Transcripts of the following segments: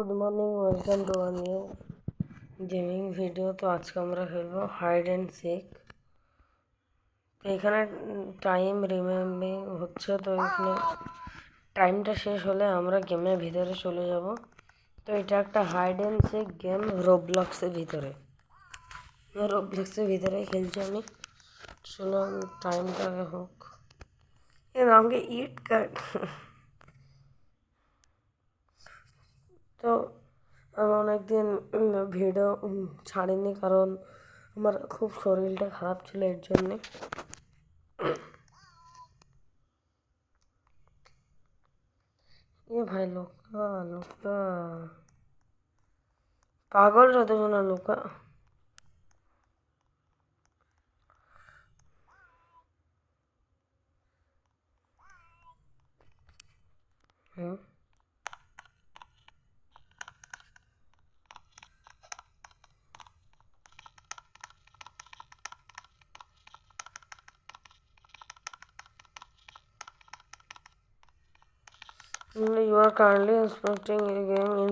Good morning, welcome to a new gaming video. তো আজকে আমরা খেলবো হাইড অ্যান্ড সিক। তো এখানে টাইম রিমেম্বিং হচ্ছে, তো এখানে টাইমটা শেষ হলে আমরা গেমের ভিতরে চলে যাব। তো এটা একটা হাইড অ্যান্ড সিক গেম রোবলক্সের ভিতরে। রোবলক্সের ভিতরে খেলছি আমি। চলো টাইমটা হোক, আমাকে ইট কাট। তো আমি অনেকদিন ভিডিও ছাড়িনি, কারণ আমার খুব শরীরটা খারাপ ছিল, এর জন্যে। এ ভাই লোকা লোকা পাগল যতজন লোকা। হুম, you are currently inspecting a game in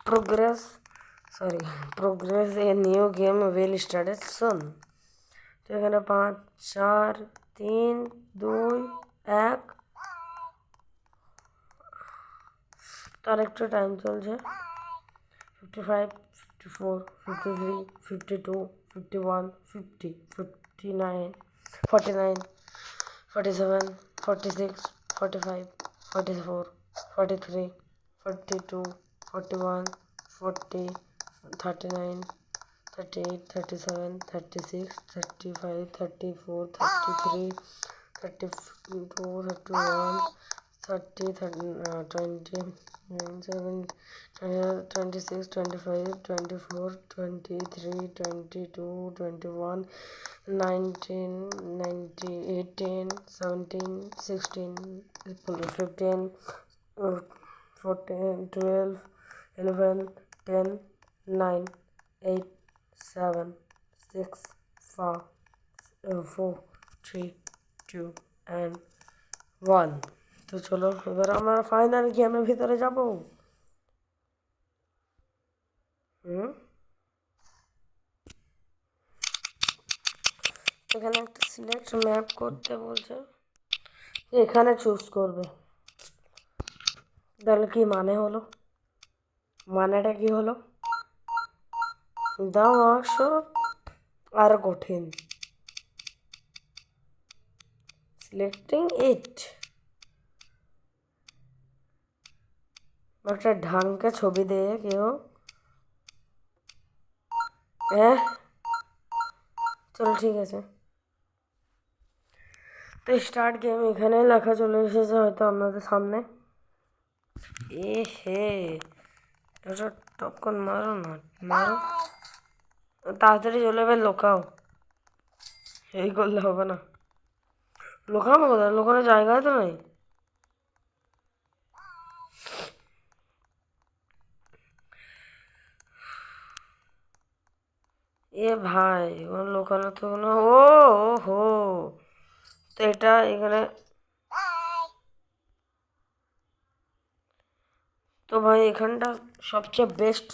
progress. Sorry, progress. A new game will start soon. তো এখানে 5 4 3 2 1। তার একটু টাইম চলছে। 55 54 53 52 51 50 59 49 47 46 45 44 43 42 41 40 39 38 37 36 35 34 33 32 31 30 20 7 26 25 24 23 22 21 19 19 18 17 16 15 14 12 11 10 9 8 7 6 5 4 3 2 and 1। তো চলো এবার আমরা ফাইনাল গেমের ভিতরে যাব। এখানে একটা সিলেক্ট ম্যাপ করতে বলছে, এখানে চুজ করবে। তাহলে কি মানে হলো? মানেটা কি হলো? দাও ওয়ার্কশপ আর কঠিন। সিলেক্টিং ইট। একটা ঢাঙ্কে ছবি দিয়ে কেউ। হ্যাঁ, চলো ঠিক আছে। তো স্টার্ট গেম এখানে লেখা চলে এসেছে হয়তো আপনাদের সামনে। এ হে, এটা টপকন মারো না, মারো তাড়াতাড়ি চলে যাবে। লোকাও, এই করলে হবে না। লোকানো কোথায়? লোকানোর জায়গায় তো নেই। এ ভাই, ওর লোকানো তো কোনো। ও হো, তো এটা এখানে। তো ভাই এখানটা সবচেয়ে বেস্ট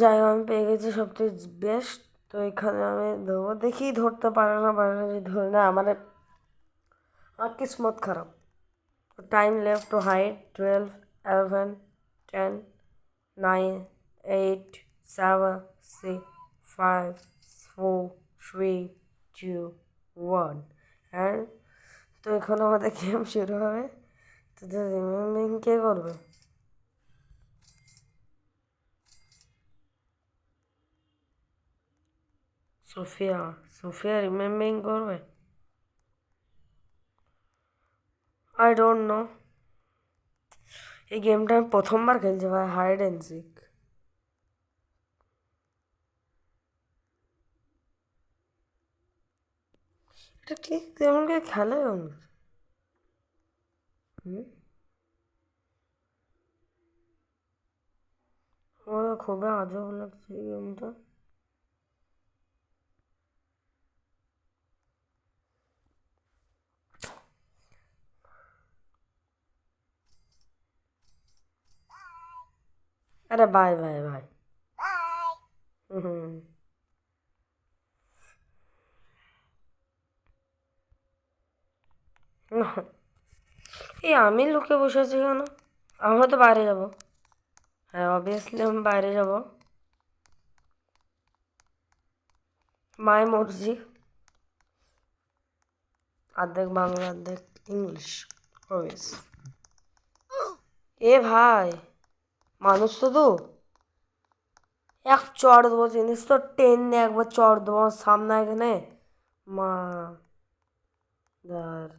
জায়গা আমি পেয়ে গেছি, সবচেয়ে বেস্ট। তো এখানে আমি দেবো, দেখি ধরতে পারে না পারে না। যদি ধরে না, আমার কিসমত খারাপ। Time left to hide 12 11 10 9 8 7 6 5 4 3 2 1 and. তো এখন আমাদের গেম শুরু হবে। তো রিমেম্বিং কে করবে? সোফিয়া। সোফিয়া রিমেম্বিং করবে? I don't know. এই গেমটা আমি প্রথমবার খেলছি ভাই, হাইড অ্যান্ড সিক। এটা কি তেমন কে খেলে? হুম, আমার খুবই আজব লাগছে এই গেমটা। আরে বাই বাই বাই। হুম। এই আমি লুকে বসে আছি কেন? আমি তো বাইরে যাব। হ্যাঁ অবভিয়াসলি আমি বাইরে যাব। মাই মর্জি। অর্ধেক বাংলা অর্ধেক ইংলিশ। অবভিয়াস। এ ভাই, মানুষ তো তো এক চড় দেবো, জিনিস তো টেনে একবার চড় দেবো আমার সামনে এখানে। মা দার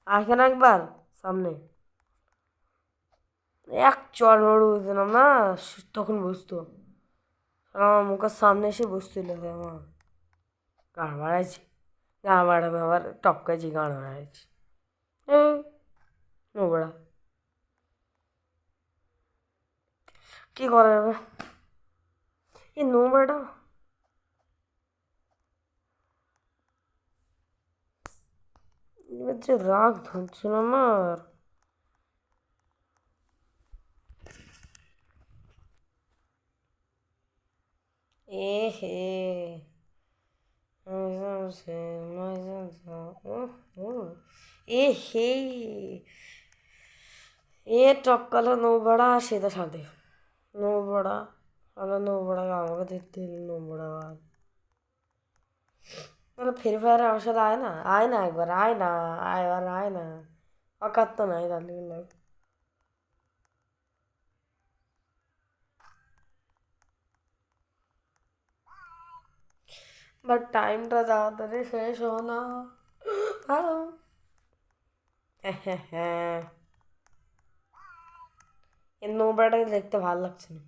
এখানে একবার সামনে এক চড় নড়ু দিলাম না, তখন বুঝতো। আমার মুখের সামনে এসে বসছিল আমার গান বাড়াইছি। গান বাড়ানো আবার টপকাইছি, গান বাড়াইছি। নোবড়া কি করা যাবে? এই নোংরাটা এবার যে রাগ ধরছিল আমার। এ হে এ হে এ টপকালো নো बड़ा सीधा साधे नो बड़ा अगर नो बड़ा गाँव का देखते नो बड़ा बात मतलब फिर আমার সাথে আয় না, আয় না একবার, আয় না, এবার আয় না। অকাত তো নাই দার্লিং নাই। বাট টাইমটা তাড়াতাড়ি শেষ হো না। হ্যালো। হ্যাঁ হ্যাঁ হ্যাঁ, এই নোংরাটাকে দেখতে ভালো লাগছে না।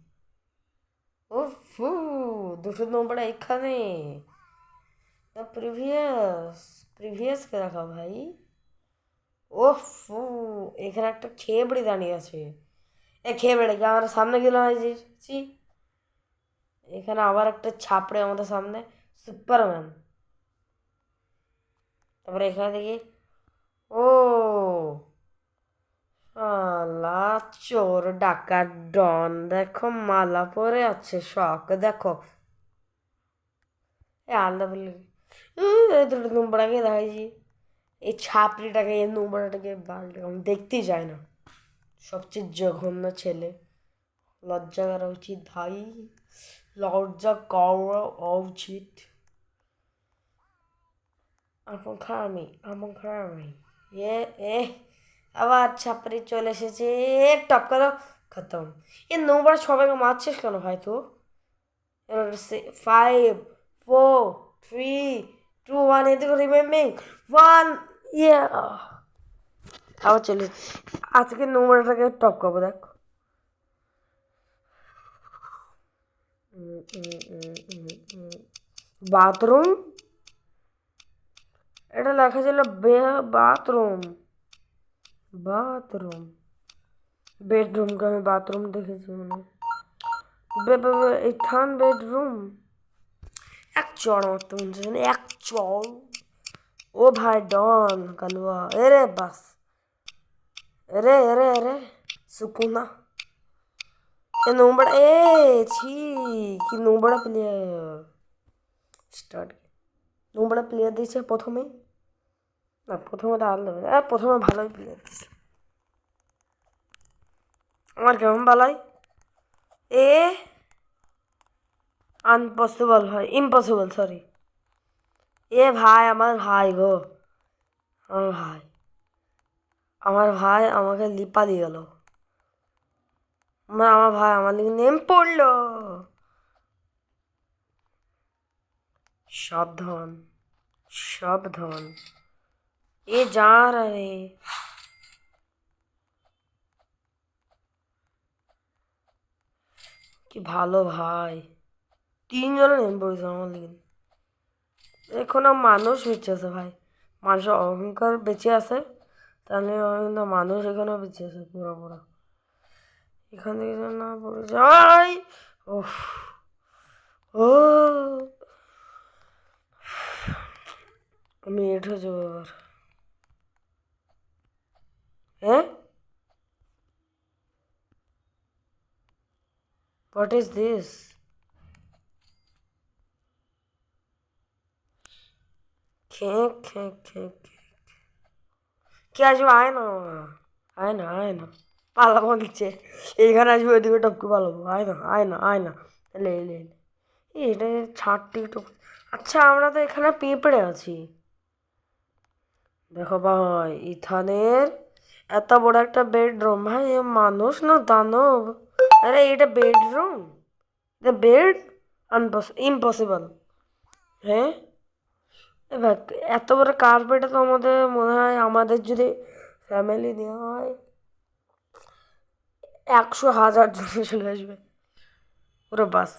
উফু, দুটো নোংরা এখানে। প্রিভিয়াস প্রিভিয়াস কে রাখা ভাই। ওফু, এখানে একটা খেবড়ি দাঁড়িয়ে আছে। এ খেবড়ে কি আমার সামনে গেল না যে? ছি। এখানে আবার একটা ছাপড়ে আমাদের সামনে, সুপারম্যান। তারপরে এখানে দেখি, ও আল্লাহ, চোর ডাকাত ডন দেখো মালা পরে আছে, শখ দেখো। এ আলাদা বলে এই দুটো নোংরাকে দেখাইছি। এই ছাপড়িটাকে, এই নোংরাটাকে বালটাকে আমি দেখতেই চাই না। সবচেয়ে জঘন্য ছেলে। লজ্জা করা উচিত ভাই, লজ্জা করা উচিত। আমি এ এ আবার ছাপড়ি চলে এসেছে। টপকা দাও, খতম। এ নোংরা সবাইকে মারছিস কেন ভাই তো? এবার 5 4 3 2 1 এদিকে রিমেম্বিং 1। ইয়া আবার চলে, আজকে নোংরাটাকে টপকাবো দেখ। বাথরুম, এটা লেখা ছিল বাথরুম। বাথরুম বেডরুমকে আমি বাথরুম দেখেছি মনে হয়। এই থান বেডরুম। এক চড় মারতে মনে হচ্ছে, এক চড়। ও ভাই ডন কালুয়া, এরে বাস, এরে এরে এরে সুকুনা। এ নোংরা, এ ছি, কি নোংরা প্লেয়ার। স্টার্ট নোংরা প্লেয়ার দিয়েছে প্রথমেই। না প্রথমে তো আলাদা, প্রথমে ভালোই প্লেয়ার দিচ্ছে। আমার কেমন বালাই এ, আনপসিবল হয়, ইম্পসিবল সরি। এ ভাই, আমার ভাই গো, আমার ভাই, আমার ভাই আমাকে লিপা দিয়ে গেল। আমার ভাই আমার লিগে নেম পড়লো। সাবধান সাবধান, এ যা রে। কি ভালো ভাই, 3 জনে নেম পড়েছে আমার লিগে। এখনো মানুষ বেঁচে আছে ভাই, মানুষের অহংকার বেঁচে আছে, তাহলে কিন্তু মানুষ এখানেও বেঁচে আছে পুরো পুরো। এখান থেকে যেন না পড়ে যাই। ওফ, ও আমি এট হয়ে যাবো এবার। হ্যাঁ হোয়াট ইজ দিস? খেক খেক খেক কে আসবে? আয় না, আয় না, আয় না, পালাবো নিচে। এইখানে আসবে, ওইদিকে টপকে পালাবো। আয় না, আয় না, আয় না, এলে এলে এলে। এটা ছাড়টি একটু। আচ্ছা, আমরা তো এখানে পেঁপড়ে আছি। দেখো ভাই, ইথানের এত বড় একটা বেডরুম, ভাই এ মানুষ না দানব? আরে এটা বেডরুম, দ্য বেড ইম্পসিবল। হ্যাঁ, এবার এত বড় কার্পেটে তো আমাদের মনে হয়, আমাদের যদি ফ্যামিলি নেওয়া হয় 100,000 জন চলে আসবে পুরো বাস।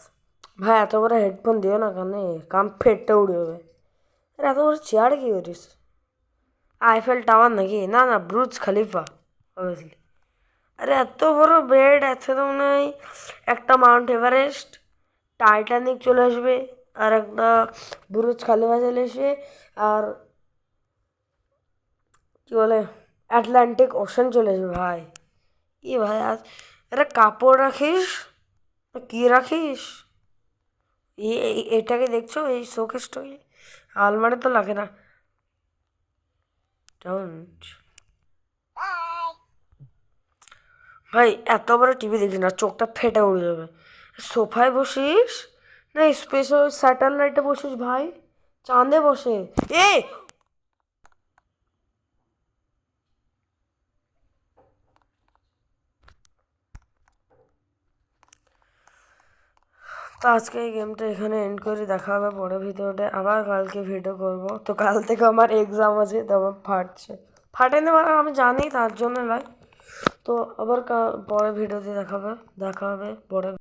ভাই এত বড় হেডফোন দিও না কানে, কান ফেটে উড়ে যাবে। আরে এত বড় চেয়ার কি করিস? আইফেল টাওয়ার নাকি? না না, ব্রুজ খলিফা অবভিয়াসলি। আরে এত বড় বেড, এত তো মনে হয় একটা মাউন্ট এভারেস্ট, টাইটানিক চলে আসবে, আর একটা বুরুজ খালিফা চলে আসবে, আর কি বলে অ্যাটলান্টিক ওশান চলে আসবে ভাই। কি ভাই আজ, আরে কাপড় রাখিস না কি রাখিস? এটাকে দেখছো, এই শোকেসটাকে? আলমারি তো লাগে না। Don't. ভাই এত বড় টিভি দেখিস না, চোখটা ফেটে উড়ে যাবে। সোফায় বসিস না স্পেশাল স্যাটেলাইটে বসিস ভাই, চাঁদে বসে। এ তো আজকে এই গেমটা এখানে এন্ড করি, দেখা হবে পরে ভিডিওতে। আবার কালকে ভিডিও করব, তো কাল থেকে আমার এক্সাম আছে, তো আমার ফাটছে। ফাটেনি মানে আমি জানি, তার জন্য নয়। তো আবার পরে ভিডিওতে দেখা হবে পরে।